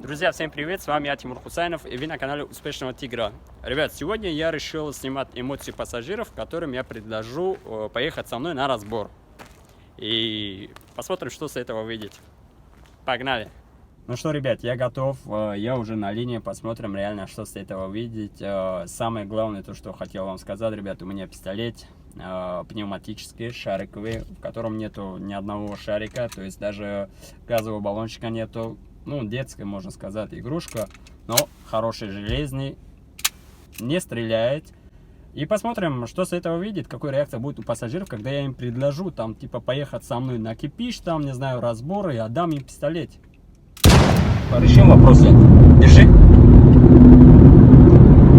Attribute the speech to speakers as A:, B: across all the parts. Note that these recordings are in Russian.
A: Друзья, всем привет, с вами я, Тимур Хусайнов, и вы на канале Успешного Тигра. Ребят, сегодня я решил снимать эмоции пассажиров, которым я предложу поехать со мной на разбор. И посмотрим, что с этого выйдет. Погнали! Ну что, ребят, я готов, я уже на линии, посмотрим реально, что с этого выйдет. Самое главное, то, что хотел вам сказать, ребят, у меня пистолет пневматический, шариковый, в котором нету ни одного шарика, то есть даже газового баллончика нету. Ну, детская, можно сказать, игрушка, но хороший, железный, не стреляет. И посмотрим, что с этого выйдет, какая реакция будет у пассажиров, когда я им предложу, там, типа, поехать со мной на кипиш, там, не знаю, разборы, и отдам им пистолет. Решим вопросы. Держи.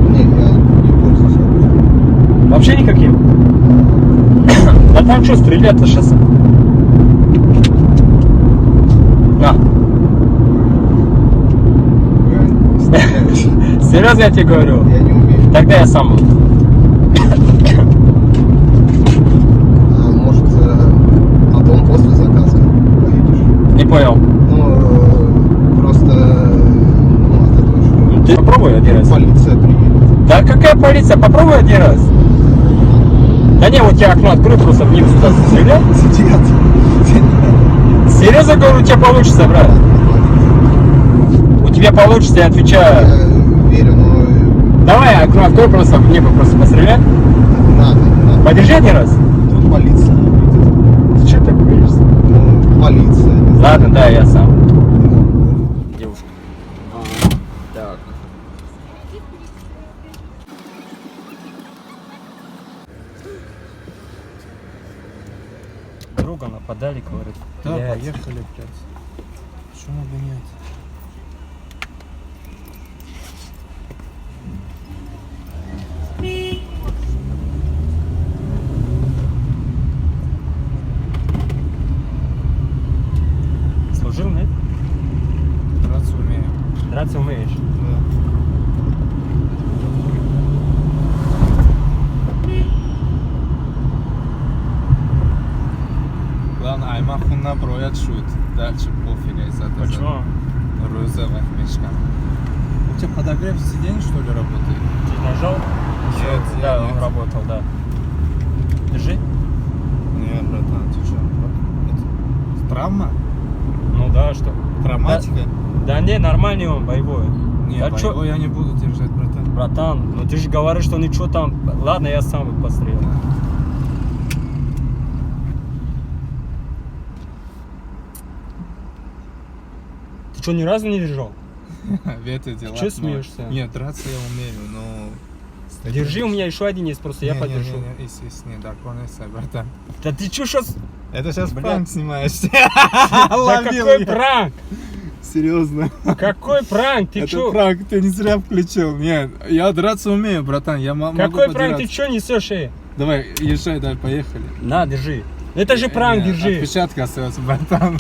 B: Не, я не пользуюсь.
A: Вообще никаким? Да там что, стрелять-то сейчас? Серьезно я тебе говорю?
B: Я не умею.
A: Тогда я сам буду.
B: А может, потом после заказа поедешь?
A: Не понял.
B: Ну, просто, от этого что?
A: Ты попробуй один раз.
B: Полиция приедет.
A: Да какая полиция? Попробуй один раз. Да не, вот я окно открою, просто в них туда стреляй.
B: Нет.
A: Серьезно говорю, у тебя получится, брат. У тебя получится, я отвечаю.
B: Я верю, но
A: Давай окно открой, просто в небо просто постреляй.
B: не надо.
A: Подержи один раз.
B: Тут полиция едет.
A: Ты что так боишься?
B: Ну, полиция.
A: Ладно, да, я сам. Девушка. Так. Друга нападали, говорит.
B: Да,
A: Блядь.
B: поехали, блядь. Почему бы нет?
A: Служил, нет?
B: Драться умею.
A: Драться умеешь?
B: Да. Главное, Аймаху наброят шут. Дальше пофиг, если это
A: Почему?
B: розовых мешках. У тебя подогрев сиденья, что ли, работает?
A: Ты нажал?
B: Нет,
A: Да,
B: нет.
A: он работал, да. Держи.
B: Не, братан, ты что? Это травма?
A: Ну да, что?
B: Травматика?
A: Да не, нормальный он, боевой.
B: Не,
A: Да чё?
B: боевой я не буду держать, братан.
A: Братан, ну ты же говоришь, что ничего там. Ладно, я сам его пострелю. Ты что, ни разу не держал?
B: Это дела.
A: Чё смеешься?
B: Нет, драться я умею, но...
A: Держи, у меня еще один есть, просто я подержу.
B: Не, да, конеса, братан.
A: Да ты что сейчас?
B: Это сейчас
A: Блядь.
B: пранк снимаешь.
A: Да
B: Ловил
A: какой
B: я.
A: пранк?
B: Серьезно.
A: Какой пранк? Ты
B: Это
A: что?
B: пранк, ты не зря включил. Нет, я драться умею, братан, я могу
A: Какой пранк? Ты
B: подраться.
A: что несешь,
B: Давай, езжай, давай, поехали.
A: На, держи. Это же пранк, держи.
B: Отпечатка остается, братан.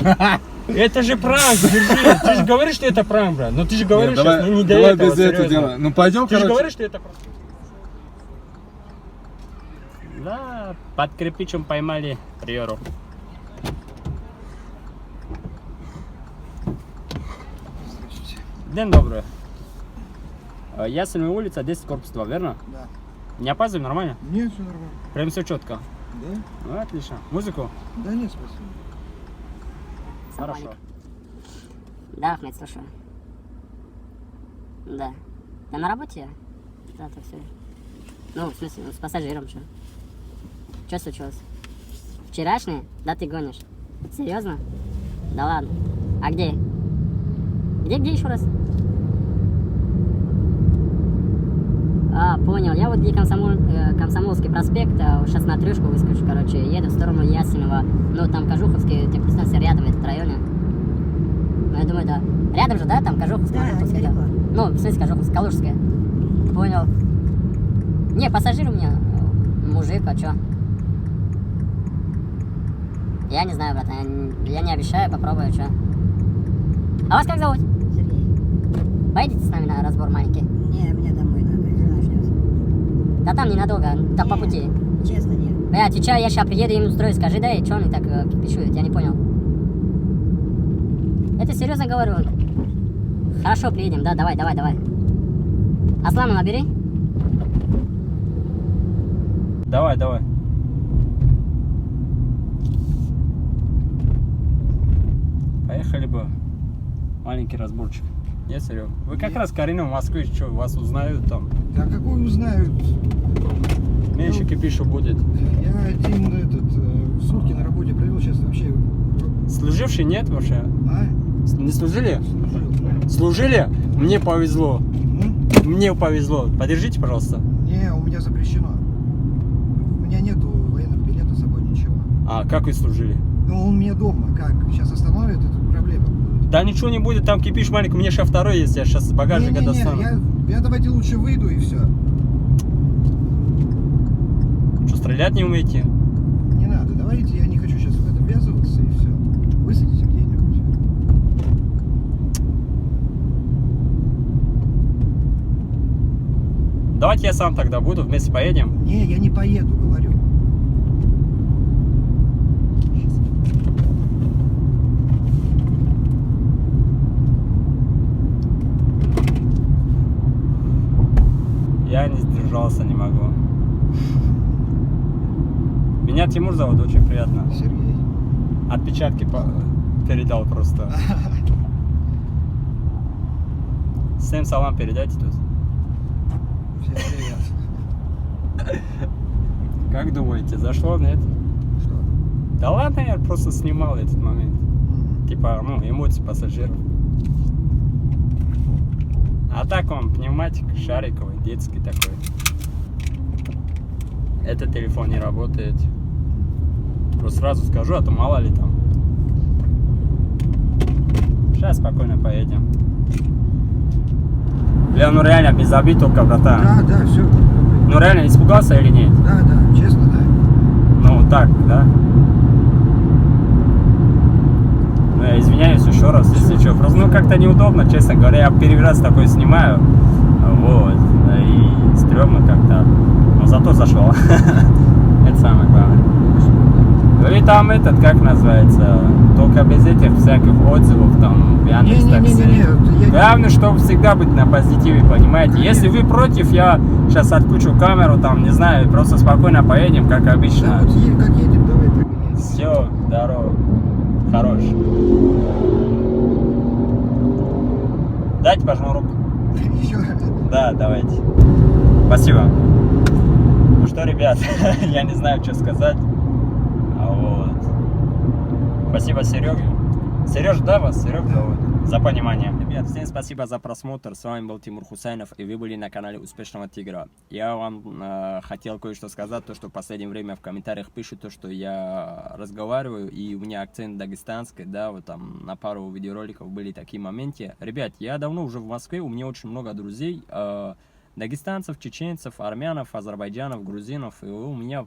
A: Это же пранк, держи. Ты же говоришь, что это пранк, брат. Но ты же говоришь,
B: Давай,
A: сейчас, ну не до
B: давай
A: этого,
B: без этого
A: серьезно.
B: дела. Ну пойдем,
A: Ты же
B: короче.
A: говоришь, что это пранк. Да, под кирпичом поймали приору. День добрый. Ясельная улица, 10 корпус 2, верно?
B: Да.
A: Не опаздываем, нормально?
B: Нет, все нормально.
A: Прям все четко.
B: Да?
A: Ну, отлично. Музыку?
B: Да нет, спасибо.
A: Хорошо.
C: Да, Ахмед, слушаю. Да. Я на работе? Да, так все. Ну, в смысле, с пассажиром что? Что случилось? Вчерашний? Да ты гонишь. Серьезно? Да ладно. А где? Где еще раз? А, понял. Я вот где Комсомольский проспект, сейчас на трешку выскочу, короче, еду в сторону Ясенева. Ну, там Кожуховский, тебе представься, рядом этот районе. Ну, я думаю, да. Рядом же, да, там Кожуховская, Кожуховская, да. Ну, в смысле Кожуховская, Калужская. Понял. Не, пассажир у меня мужик, а чё? Я не знаю, братан, я не обещаю, попробую, чё. А вас как зовут?
D: Сергей.
C: Поедете с нами на разбор маленький?
D: Не, мне домой надо, жена ждет.
C: Да там ненадолго, там по пути.
D: Честно, нет.
C: Я отвечаю, я сейчас приеду, им устрою, скажи, да, и чё они так кипишуют, я не понял. Это серьезно говорю. Хорошо, приедем, да, давай. Аслану набери.
A: Давай. Поехали бы. Маленький разборчик. Нет, Серег? Вы как раз коренем в Москве, что, вас узнают там?
B: Да какой узнают?
A: Меньше кипишу будет.
B: Я один сутки на работе провел, сейчас вообще...
A: Служивший нет вообще?
B: А?
A: Не служили?
B: Служил.
A: Служили? Мне повезло.
B: М?
A: Мне повезло. Подержите, пожалуйста.
B: Не, у меня запрещено. У меня нету военных билетов с собой, ничего.
A: А как вы служили?
B: Ну, он мне дома, как? Сейчас остановит, это проблема будет.
A: Да ничего не будет, там кипиш маленький. Мне сейчас второй есть, я сейчас с багажника достану.
B: Я давайте лучше выйду и все.
A: Что, стрелять не умеете?
B: Не надо, давайте, я не хочу сейчас в это ввязываться и все. Высадите где-нибудь.
A: Давайте я сам тогда буду, вместе поедем.
B: Не, я не поеду, говорю.
A: Я не сдержался, не могу. Меня Тимур зовут, очень приятно.
B: Сергей.
A: Отпечатки передал просто. Всем салам передайте тут.
B: Всем привет.
A: Как думаете, зашло, нет?
B: Что?
A: Да ладно, я просто снимал этот момент. Типа, эмоции пассажиров. А так он пневматик шариковый, детский такой. Этот телефон не работает. Просто сразу скажу, а то мало ли там. Сейчас спокойно поедем. Бля, ну реально без обид только, братан.
B: Да, все.
A: Ну реально испугался или нет?
B: Да, честно, да.
A: Ну так, да? Ну я извиняюсь еще раз, если что. Просто как-то неудобно, честно говоря. Я первый раз такой снимаю. Вот. И стрёмно как-то. Но зато зашел. Это самое главное. И там как называется, только без этих всяких отзывов, там, в Яндекс.Такси. Главное, чтобы всегда быть на позитиве, понимаете?
B: Конечно.
A: Если вы против, я сейчас отключу камеру, там, не знаю, просто спокойно поедем, как обычно.
B: Да, вот как едем, давай так и едем.
A: Все, здорово. Хорош. Дайте пожму руку.
B: Еще раз.
A: Да, давайте. Спасибо. Ну что, ребят, я не знаю, что сказать. Вот. Спасибо Сереге. Сереж, да, вас? Серег зовут? За понимание. Ребят, всем спасибо за просмотр. С вами был Тимур Хусайнов, и вы были на канале Успешного Тигра. Я вам хотел кое-что сказать, то, что в последнее время в комментариях пишут, то, что я разговариваю, и у меня акцент дагестанский, да, вот там на пару видеороликов были такие моменты. Ребят, я давно уже в Москве, у меня очень много друзей, дагестанцев, чеченцев, армянов, азербайджанов, грузинов, и у меня,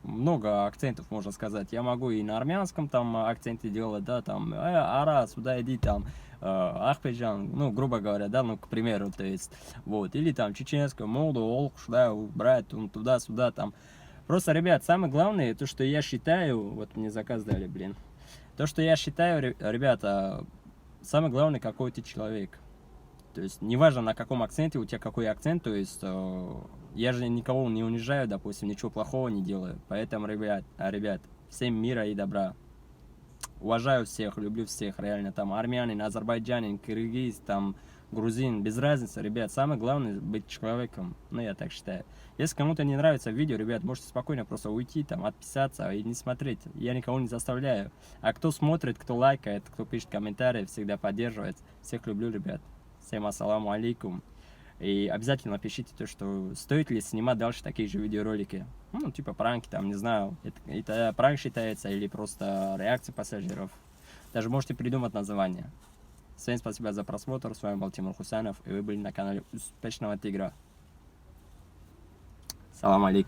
A: много акцентов, можно сказать. Я могу и на армянском там акценты делать, да, там, ара, сюда иди, там, Ахпеджан, грубо говоря, да, к примеру, то есть, вот, или там чеченское, молду, олх, да, брать, туда-сюда, там. Просто, ребят, самое главное, то, что я считаю, вот мне заказ дали, то, что я считаю, ребята, самое главное, какой ты человек. То есть, неважно, на каком акценте, у тебя какой акцент, то есть, я же никого не унижаю, допустим, ничего плохого не делаю. Поэтому, ребят, всем мира и добра. Уважаю всех, люблю всех, реально, там, армянин, азербайджанин, киргиз, там, грузин, без разницы, ребят. Самое главное, быть человеком, я так считаю. Если кому-то не нравится видео, ребят, можете спокойно просто уйти, там, отписаться и не смотреть. Я никого не заставляю. А кто смотрит, кто лайкает, кто пишет комментарии, всегда поддерживает. Всех люблю, ребят. Всем ассаламу алейкум. И обязательно пишите то, что стоит ли снимать дальше такие же видеоролики. Типа пранки, там, не знаю, это пранк считается или просто реакция пассажиров. Даже можете придумать название. Всем спасибо за просмотр. С вами был Тимур Хусайнов, и вы были на канале Успешного Тигра. Салам алейкум.